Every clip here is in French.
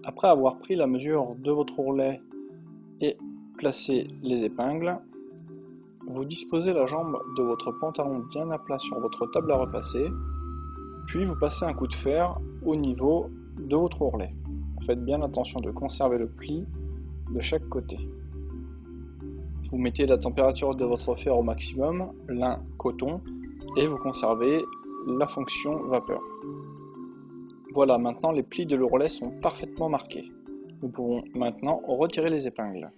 Après avoir pris la mesure de votre ourlet et placé les épingles, vous disposez la jambe de votre pantalon bien à plat sur votre table à repasser, puis vous passez un coup de fer au niveau de votre ourlet. Faites bien attention de conserver le pli de chaque côté. Vous mettez la température de votre fer au maximum, lin, coton, et vous conservez la fonction vapeur. Voilà, maintenant les plis de l'ourlet sont parfaitement marqués. Nous pouvons maintenant retirer les épingles.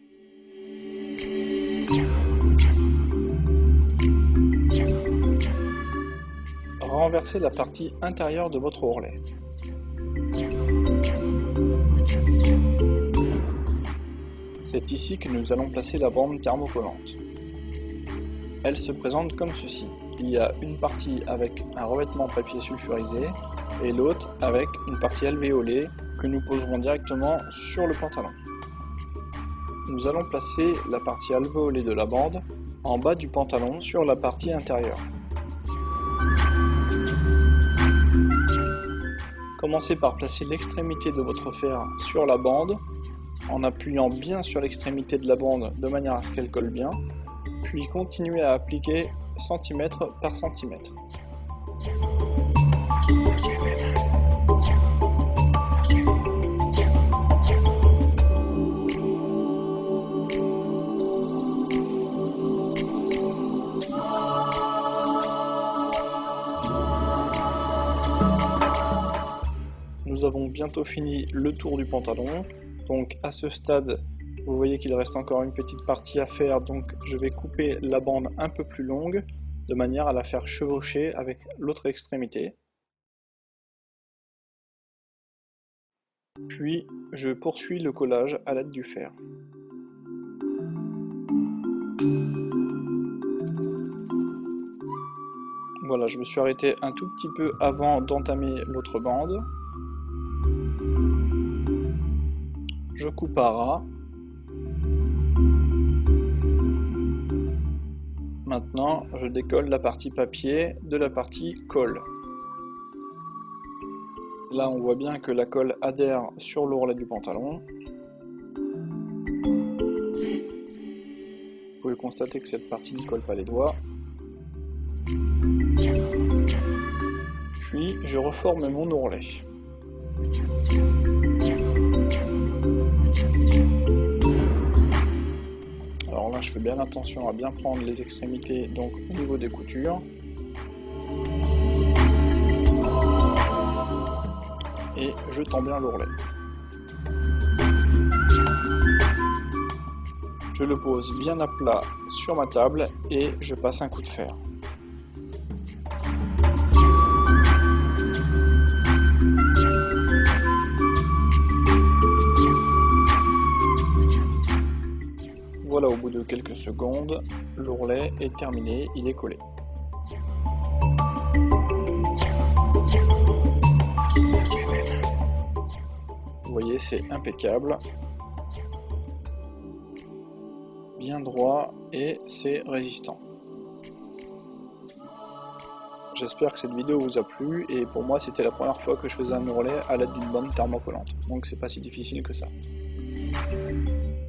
Renversez la partie intérieure de votre ourlet. C'est ici que nous allons placer la bande thermocollante. Elle se présente comme ceci. Il y a une partie avec un revêtement papier sulfurisé et l'autre avec une partie alvéolée que nous poserons directement sur le pantalon. Nous allons placer la partie alvéolée de la bande en bas du pantalon sur la partie intérieure. Commencez par placer l'extrémité de votre fer sur la bande en appuyant bien sur l'extrémité de la bande de manière à ce qu'elle colle bien, puis continuez à appliquer centimètre par centimètre. Nous avons bientôt fini le tour du pantalon, donc à ce stade, vous voyez qu'il reste encore une petite partie à faire, donc je vais couper la bande un peu plus longue, de manière à la faire chevaucher avec l'autre extrémité. Puis je poursuis le collage à l'aide du fer. Voilà, je me suis arrêté un tout petit peu avant d'entamer l'autre bande. Je coupe à ras. Maintenant, je décolle la partie papier de la partie colle. Là, on voit bien que la colle adhère sur l'ourlet du pantalon. Vous pouvez constater que cette partie ne colle pas les doigts. Puis, je reforme mon ourlet. Alors là, je fais bien attention à bien prendre les extrémités donc au niveau des coutures. Et je tends bien l'ourlet. Je le pose bien à plat sur ma table et je passe un coup de fer. Voilà, au bout de quelques secondes, l'ourlet est terminé, il est collé. Vous voyez, c'est impeccable, bien droit et c'est résistant. J'espère que cette vidéo vous a plu et pour moi c'était la première fois que je faisais un ourlet à l'aide d'une bande thermocollante, donc c'est pas si difficile que ça.